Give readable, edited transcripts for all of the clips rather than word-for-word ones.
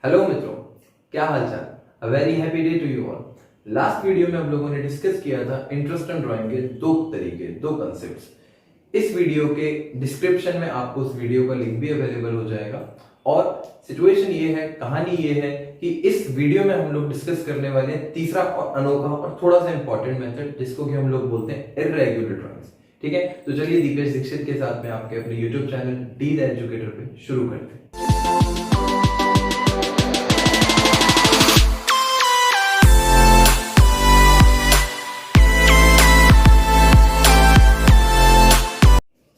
Hello मित्रों, क्या हालचाल। A very happy day to you all. Last video में हम लोगों ने डिस्कस किया था इंटरेस्ट इन ड्राइंग के दो तरीके, दो कॉन्सेप्ट्स। इस वीडियो के डिस्क्रिप्शन में आपको उस वीडियो का लिंक भी अवेलेबल हो जाएगा। और सिचुएशन ये है, कहानी ये है कि इस वीडियो में हम लोग डिस्कस करने वाले हैं तीसरा और अनोखा और थोड़ा सा इंपॉर्टेंट मेथड, जिसको कि हम लोग बोलते हैं इर्रेगुलर ड्राइंग्स। ठीक है, तो चलिए दीपेश दीक्षित के साथ में आपके अपने YouTube channel D the educator पे शुरू करते हैं।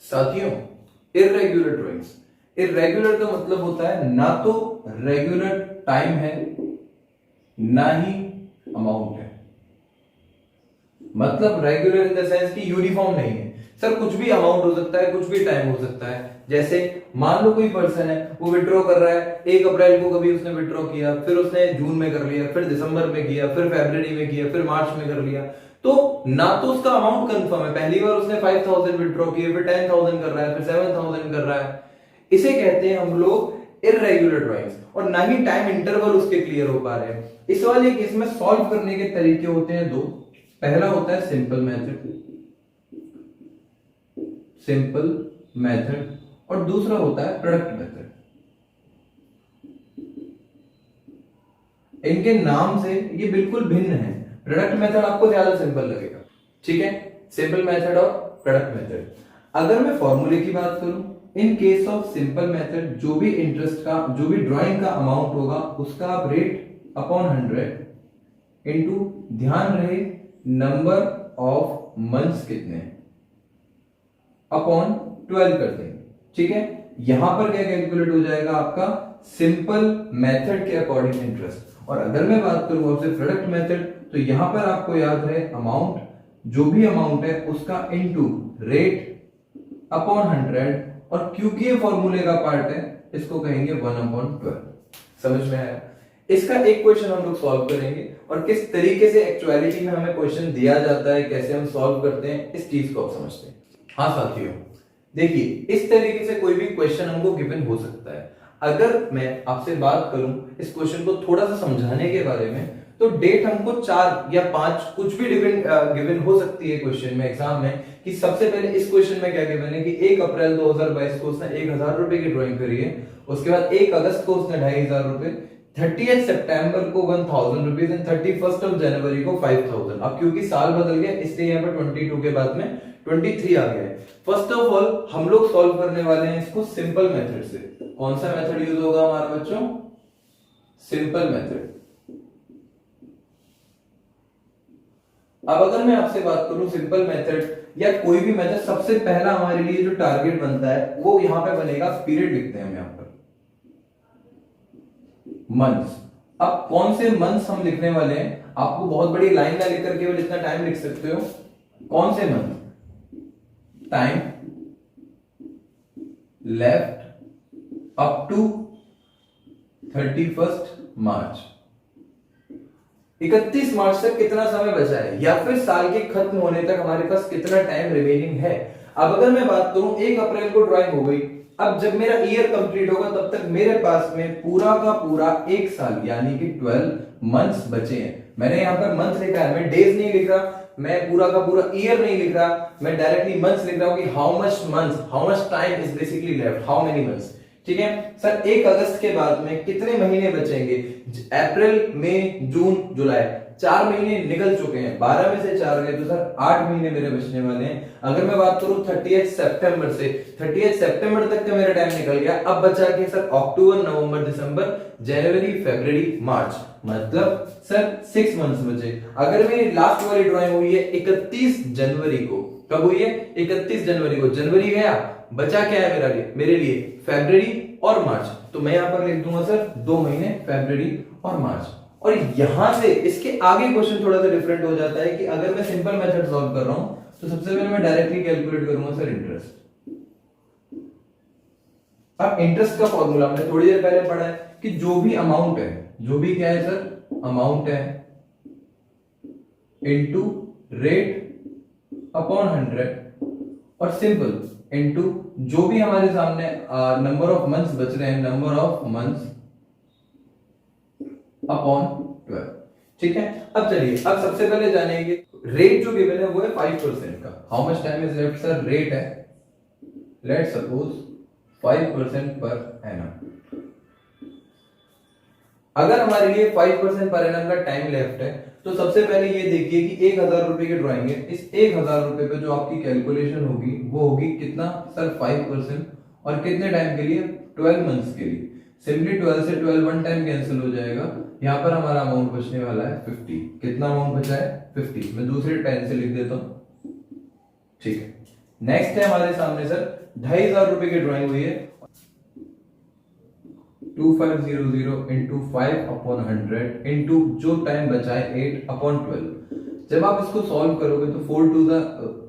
साथियों, इर्रेगुलर ड्राइंग्स, इर्रेगुलर का मतलब होता है ना तो रेगुलर टाइम है ना ही अमाउंट है। मतलब रेगुलर इन द सेंस कि यूनिफॉर्म नहीं है। सर कुछ भी अमाउंट हो सकता है, कुछ भी टाइम हो सकता है। जैसे मान लो कोई पर्सन है, वो विड्रॉ कर रहा है 1 अप्रैल को, कभी उसने विड्रॉ किया, फिर उसने जून में कर लिया, फिर दिसंबर में किया, फिर फरवरी में किया, फिर मार्च में कर लिया। तो ना तो उसका अमाउंट कंफर्म है, पहली बार उसने 5000 विड्रॉ किए, फिर 10,000 कर रहा है, फिर 7,000 कर रहा है। इसे कहते हैं हम लोग इर्रेगुलर ड्राइंग्स, और ना ही टाइम इंटरवल उसके क्लियर हो पा रहे हैं। इस वाले केस में सॉल्व करने के तरीके होते हैं दो। पहला होता है सिंपल मेथड, सिंपल मेथड, और दूसरा होता है प्रोडक्ट मेथड। इनके नाम से ये बिल्कुल भिन्न है। प्रोडक्ट मेथड आपको ज्यादा सिंपल लगेगा, ठीक है, सिंपल मेथड और प्रोडक्ट मेथड। अगर मैं फॉर्मूले की बात करूं, in case of simple method जो भी इंटरेस्ट का, जो भी ड्राइंग का अमाउंट होगा, उसका आप रेट अपॉन 100 इंटू, ध्यान रहे नंबर ऑफ मंथ्स कितने, अपॉन 12 कर देंगे। ठीक है, यहां पर क्या कैलकुलेट हो जाएगा आपका सिंपल मेथड के अकॉर्डिंग इंटरेस्ट। और अगर मैं बात करूं आपसे प्रोडक्ट मेथड, तो यहां पर आपको याद रहे अमाउंट, जो भी अमाउंट है उसका इनटू रेट अपॉन 100, और क्योंकि ये फॉर्मूले का पार्ट है, इसको कहेंगे 1/12। समझ में आया? इसका एक क्वेश्चन हम लोग सॉल्व करेंगे, और किस तरीके से एक्चुअलिटी में हमें क्वेश्चन दिया जाता है, कैसे हम सॉल्व करते हैं, इस चीज को आप समझते हैं। हाँ साथियों, देखिए इस तरीके से कोई भी क्वेश्चन हमको गिवन हो सकता है। अगर मैं आपसे बात करूं इस क्वेश्चन को थोड़ा सा समझाने के बारे में, तो डेट हमको 4 या 5 कुछ भी गिवन हो सकती है क्वेश्चन में, एग्जाम में। कि सबसे पहले इस क्वेश्चन में क्या गिवन है कि 1 अप्रैल 2022 को उसने 1000 रुपए की ड्राइंग करी है। उसके बाद 1 अगस्त को उसने 2500 रुपए, 30 सितंबर को 1000 रुपीज, एंड 31 जनवरी को 5000। अब क्योंकि साल बदल गया, इसलिए यहाँ पर 22 के बाद में 23 आ गया है। फर्स्ट ऑफ ऑल हम लोग सॉल्व करने वाले हैं इसको सिंपल मेथड से। कौन सा मेथड यूज होगा हमारे बच्चों? Simple method. अब अगर मैं आपसे बात करूं सिंपल मेथड या कोई भी मेथड, सबसे पहला हमारे लिए जो टारगेट बनता है वो यहां पे बनेगा, पीरियड लिखते हैं हम यहां पर, मंथ्स। अब कौन से मंथ्स हम लिखने वाले हैं, आपको बहुत बड़ी लाइन ना लिख करके केवल इतना टाइम लिख सकते हो। कौन से month? Time left up to 31 March. 31 मार्च तक कितना समय बचा है, या फिर साल के खत्म होने तक हमारे पास कितना टाइम रिमेनिंग है। अब अगर मैं बात करूं 1 अप्रैल को ड्राइंग हो गई, अब जब मेरा ईयर कंप्लीट होगा तब तक मेरे पास में पूरा का पूरा 1 साल यानी कि 12 मंथ्स बचे हैं। मैंने यहां पर मंथ लिखा है, मैं डेज नहीं लिख रहा, मैं पूरा का पूरा ईयर नहीं लिख रहा, मैं डायरेक्टली मंथ्स लिख रहा हूं कि how much months, how much time is basically left, how many months. ठीक है सर, 1 अगस्त के बाद में कितने महीने बचेंगे? अप्रैल, मई, जून, जुलाई, 4 महीने निकल चुके हैं। 12 में से 4 गए तो सर 8 महीने मेरे बचने वाले हैं। अगर मैं बात करूं 30 सितंबर से, 30 सितंबर तक का मेरा टाइम निकल गया। अब बचा के सर अक्टूबर, नवंबर, दिसंबर, जनवरी, फरवरी, मार्च, मतलब सर 6 मंथ्स बचे। अगर मेरी लास्ट वाली ड्राइंग हुई है 31 जनवरी को, कब हुई है? 31 जनवरी को। जनवरी गया, बचा क्या है मेरे लिए फरवरी और मार्च। तो मैं यहां पर लिख दूंगा सर 2 महीने, फरवरी और मार्च। और यहां से इसके आगे क्वेश्चन थोड़ा सा डिफरेंट हो जाता है कि अगर मैं सिंपल मेथड सॉल्व कर रहा हूं, तो सबसे पहले मैं डायरेक्टली कैलकुलेट करूंगा सर इंटरेस्ट। अब इंटरेस्ट का फॉर्मूला हमने थोड़ी देर पहले पढ़ा है कि जो भी अमाउंट है, जो भी क्या है सर, अमाउंट है, इनटू रेट अपॉन 100, और सिंपल इनटू जो भी हमारे सामने नंबर ऑफ मंथ्स बच रहे हैं, नंबर ऑफ मंथ्स अपॉन 12। ठीक है, अब चलिए अब सबसे पहले जानेंगे रेट जो गिवन है वो है 5% का। How much time is left sir? Rate है लेट सपोज 5% पर एनम। अगर हमारे लिए 5% पर एनम का टाइम लेफ्ट है तो सबसे पहले ये देखिए कि 1000 रुपए की ड्राइंग है। इस 1000 रुपए पे जो आपकी कैलकुलेशन होगी वो होगी कितना सर? 5%। और कितने टाइम के लिए? 12 मंथ्स के लिए। सिंपली 12 से 12 वन टाइम कैंसिल हो जाएगा। यहाँ पर हमारा अमाउंट बचने वाला है 50। कितना अमाउंट बचा है? 50। मैं दूसरे पेन से लिख देता हूं। ठीक है, नेक्स्ट है हमारे सामने सर 2500 रुपए की ड्राइंग हुई है। 2500 इंटू 5 अपॉन 100 इंटू जो टाइम बचा है 8 अपॉन 12। जब आप इसको सॉल्व करोगे तो 4 टू द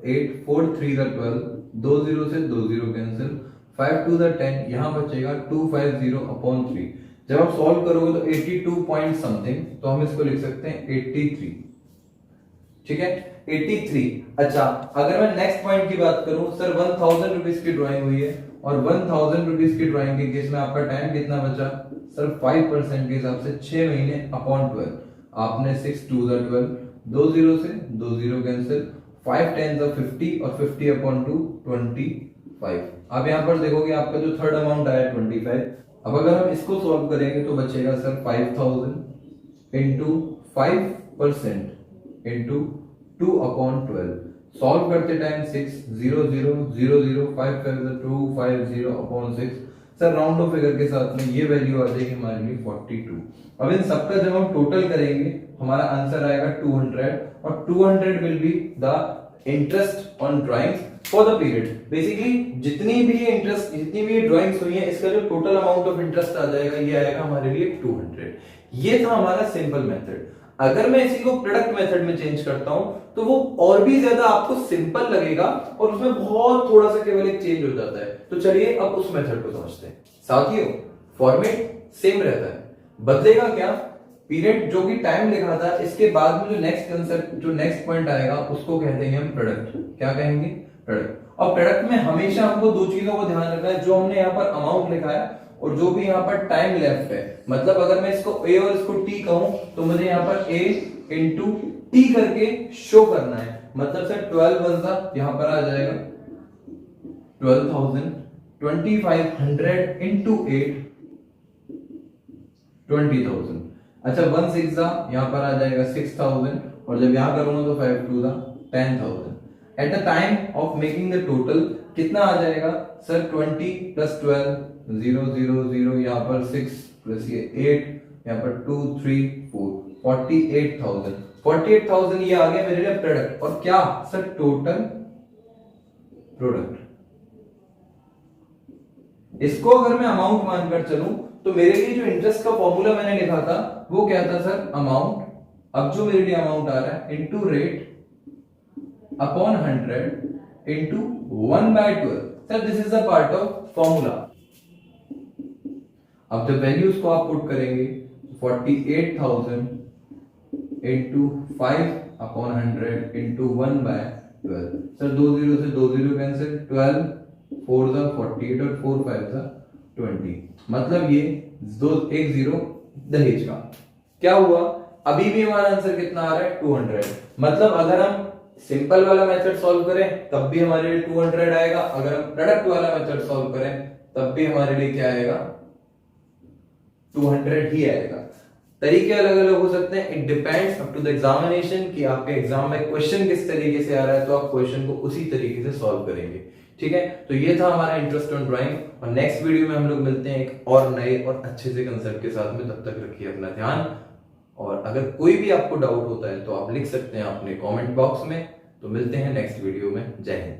8, 4 3 द 12, 2 0 से 2 0 कैंसिल, 5 टू द 10, यहां बचेगा 250 अपॉन 3। जब आप सॉल्व करोगे तो 82 पॉइंट समथिंग, तो हम इसको लिख सकते हैं 83। ठीक है, 83। अच्छा, अगर मैं नेक्स्ट पॉइंट की बात करूं सर 1000 रुपीज की ड्राइंग हुई है और 1000 रुपीज की ड्राइंग के केस में आपका टाइम कितना बचा सर? 5% के हिसाब से 6 महीने अपॉन 12। आपने 6 टू द 12, 2 0 से 2 0 कैंसिल, 5 10 द 50 और 50 अपॉन 2 25। अब यहां पर देखोगे आपका जो थर्ड अमाउंट आया 25। अब अगर हम इसको सॉल्व करेंगे तो बचेगा sir 5000 into 5% into 2 upon 12। Solve करते time 6 0 0 0 0 5 5 2 5 0 upon 6। Sir round of figure के साथ में ये वैल्यू आ जाएगी हमारे लिए 42। अब इन सबका जब हम टोटल करेंगे हमारा आंसर आएगा 200 और 200 will be the interest on drawings for the period. Basically जितनी भी ड्राइंग्स हुई है इसका जो टोटल अमाउंट ऑफ इंटरेस्ट आ जाएगा ये आएगा हमारे लिए 200। ये था हमारा सिंपल मेथड। अगर मैं इसी को प्रोडक्ट मेथड में चेंज करता हूं तो वो और भी ज्यादा आपको सिंपल लगेगा और उसमें बहुत थोड़ा सा केवल एक चेंज हो जाता है। तो चलिए अब उस मेथड को समझते हैं। साथियों, फॉर्मेट सेम रहता है, बदलेगा क्या? पीरियड जो कि टाइम लिखा था इसके बाद में जो नेक्स्ट कंसेप्ट जो नेक्स्ट पॉइंट आएगा उसको कहते हैं हम प्रोडक्ट। क्या कहेंगे? प्रोडक्ट। और प्रोडक्ट में हमेशा हमको दो चीजों को ध्यान रखना है, जो हमने यहाँ पर अमाउंट लिखा है और जो भी यहाँ पर टाइम लेफ्ट है। मतलब अगर मैं इसको ए और इसको टी कहूं तो मुझे यहाँ पर ए इंटू टी करके शो करना है। मतलब सर 12 बनता यहाँ पर आ जाएगा 12,000, 2500 इंटू 8 20,000। अच्छा 1 6 यहाँ पर आ जाएगा 6,000 और जब यहाँ करूंगा तो 5 2 10,000। At the time of making the total कितना आ जाएगा सर? 20 प्लस 12 0 0 0, यहाँ पर 6 प्लस ये 8, यहाँ पर 2 3 4 48,000। 48,000 ये आ गया मेरे लिए प्रोडक्ट। और क्या सर? Total product. इसको अगर मैं अमाउंट मानकर चलूं तो मेरे लिए जो इंटरेस्ट का फॉर्मूला मैंने लिखा था वो क्या था सर? अमाउंट। अब जो मेरे लिए अमाउंट आ रहा है into rate upon 100 into 1/12। Sir this is the part of formula. अब जब वैल्यूज को आप पुट करेंगे 48,000 इंटू 5 अपॉन 100 इंटू 1/12। सर 2 0 से 2 0 कैंसिल, 12 4 द 48 और 4 5 द 20। मतलब ये दो 1 0 दहेज का। क्या हुआ? अभी भी हमारा आंसर कितना आ रहा है? 200। मतलब अगर हम सिंपल वाला मेथड सॉल्व करें तब भी हमारे लिए 200 आएगा, अगर हम प्रोडक्ट वाला मेथड सॉल्व करें तब भी हमारे लिए क्या आएगा? 200 ही आएगा। तरीके अलग अलग हो सकते हैं, it depends up to the examination कि आपके एग्जाम में क्वेश्चन किस तरीके से आ रहा है, तो आप क्वेश्चन को उसी तरीके से सॉल्व करेंगे। ठीक है, तो ये था हमारा इंटरेस्ट ऑन ड्राइंग और नेक्स्ट वीडियो में हम लोग मिलते हैं एक और नए और अच्छे से कंसेप्ट के साथ में। तब तक रखिए अपना ध्यान और अगर कोई भी आपको डाउट होता है तो आप लिख सकते हैं अपने कमेंट बॉक्स में। तो मिलते हैं नेक्स्ट वीडियो में। जय हिंद।